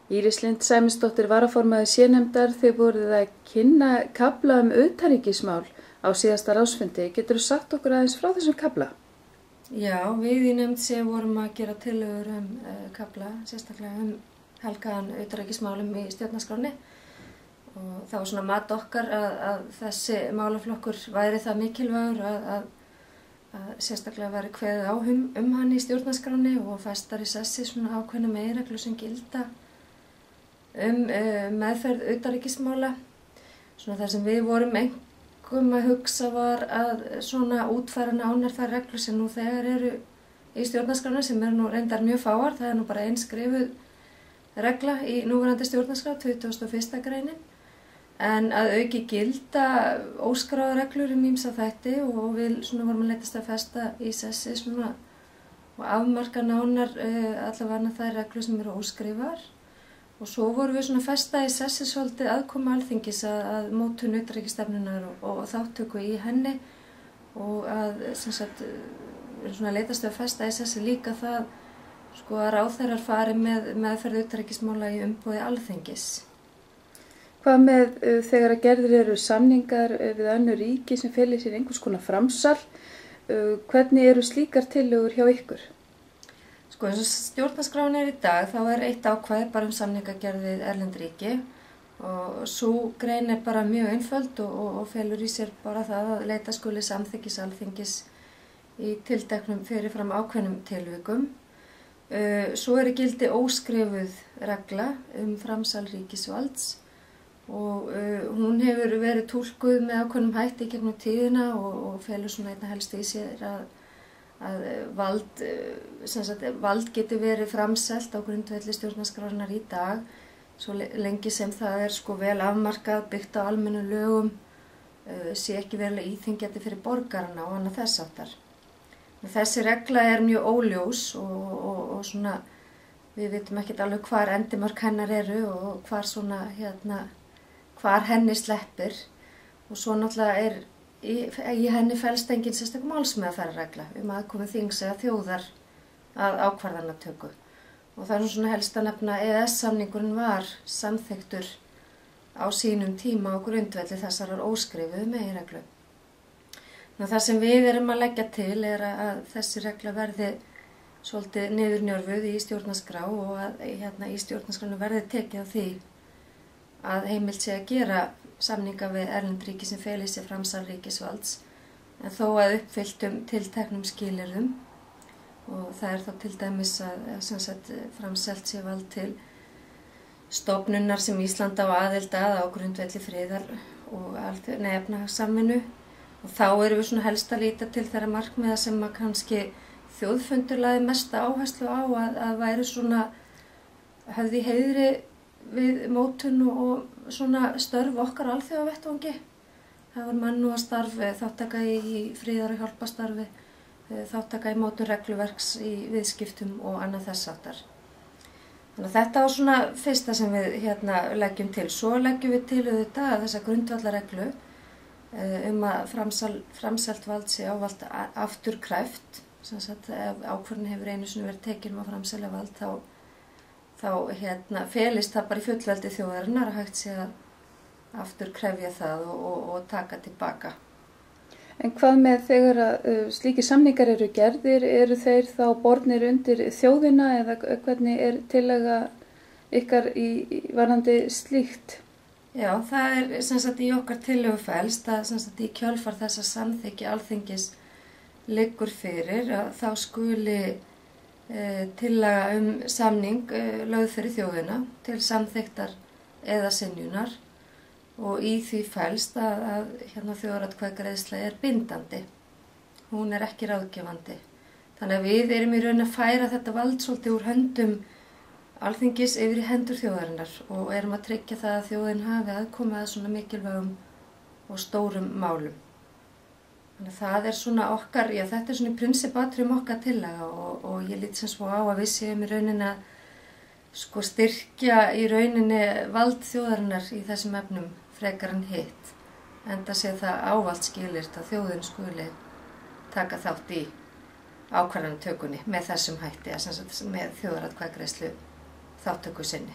Íris Lind Sæmundsdóttir varaformaður sérnefndar, þið voruð að kynna kafla utanríkismál á síðasta ráðsfundi. Geturðu sagt okkur aðeins frá þessum kafla? Já, við í nefnd sem vorum að gera tillögur kafla, sérstaklega helgaðan utanríkismálum í stjórnarskránni. Og það var svona mat okkar að þessi málaflokkur væri það mikilvægur að sérstaklega væri kveðið á hann í stjórnarskránni og festar í sessi svona ákveðna meginreglur sem gilda meðferð utanríkismála. Svona það sem við vorum einkum að hugsa var að svona útfæra nánar þær reglur sem nú þegar eru í stjórnarskránni, sem eru nú reyndar mjög fáar. Það nú bara skrifuð regla í núverandi stjórnarskrá, 21. greinin. En að auki gilda óskráðar reglur ýmsa þætti og við svona vorum að leitast að festa í sessi svona og afmarka nánar allavega þær reglur sem eru óskrifaðar. Og svo vorum við svona festa í sessi svolítið aðkoma Alþingis að mótun utanríkisstefnunnar og þáttöku í henni og að svona leitast að festa í sessi líka það sko að ráðherrar fari með meðferð utanríkismála í umboði Alþingis. Hvað með þegar að gerðir eru samningar við önnur ríki sem felur sér einhvers konar framsal? Hvernig eru slíkar tillögur hjá ykkur? Sko eins og stjórnarskráin í dag þá eitt ákvæði bara samningagerð við erlend ríki og sú grein bara mjög einföld og felur í sér bara það að leita skuli samþykkis Alþingis í tilteknum fyrirfram ákveðnum tilvikum. Svo í gildi óskrifuð regla framsal ríkisvalds og hún hefur verið túlkuð með ákveðnum hætti í gegnum tíðina og felur svona einna helst í sér að vald getur verið framselt á grundvelli stjórnarskrárinnar í dag svo lengi sem það sko vel afmarkað, byggt á almennum lögum, sé ekki verulega íþyngjandi fyrir borgarana og annað þess háttar. Þessi regla mjög óljós og svona við vitum ekkert alveg hvar endimörk hennar eru og hvar henni sleppir og svo náttúrulega í henni felst engin sérstök málsmeðferðarregla aðkomu þings eða þjóðar að ákvarðanatöku. Og það svona helst að nefna EES-samningurinn var samþykktur á sínum tíma á grundvelli þessarar óskrifuðu meginreglu. Það sem við erum að leggja til að þessi regla verði svolítið niðurnjörfuð í stjórnarskrá og að í stjórnarskránu verði tekið á því að heimilt sé að gera samninga við erlend ríki sem feli sér framsal ríkisvalds en þó að uppfylltum tilteknum skilyrðum og það þá til dæmis að framselt sé vald til stofnunar sem Ísland á aðild á grundvelli friðar og efnahagssamvinnu og þá erum við svona helst að líta til þeirra markmiða sem að kannski þjóðfundur lagði mesta áherslu á að væri svona höfði í heiðri við mótun og svona störf okkar á alþjóðavettvangi. Það var mannúðarstarf, þátttaka í friðar- og hjálparstarfi, þátttaka í mótun regluverks í viðskiptum og annað þess háttar. Þannig að þetta var svona fyrsta sem við leggjum til. Svo leggjum við til auðvitað þessa grundvallarreglu að framselt vald sé ávallt afturkræft. Ef ákvörðun hefur einu sinni verið tekin að framselja vald þá felist það bara í fullveldi þjóðarinnar að hægt sé að afturkrefja það og taka tilbaka. En hvað með þegar slíkir samningar eru gerðir, eru þeir þá bornir undir þjóðina eða hvernig tillaga ykkar varðandi slíkt? Já, það í okkar tillögu felst að í kjölfar þess að samþykki Alþingis liggur fyrir að þá skuli tillaga samning lögð fyrir þjóðina til samþykktar eða synjunar og í því felst að þjóðaratkvæðagreiðsla bindandi. Hún ekki ráðgefandi. Þannig að við erum í raun að færa þetta vald svolítið úr höndum Alþingis yfir í hendur þjóðarinnar og erum að tryggja það að þjóðin hafi aðkomu að svona mikilvægum og stórum málum. Þannig að það svona okkar, þetta svona í prinsippatriðum okkar tillaga og ég lít sem svo á að við séum í rauninni að styrkja í rauninni vald þjóðarinnar í þessum efnum frekar en hitt. Enda sé það ávallt skilyrt að þjóðin skuli taka þátt í ákvarðanatökunni með þessum hætti, með þjóðaratkvæðagreiðslu þátttöku sinni.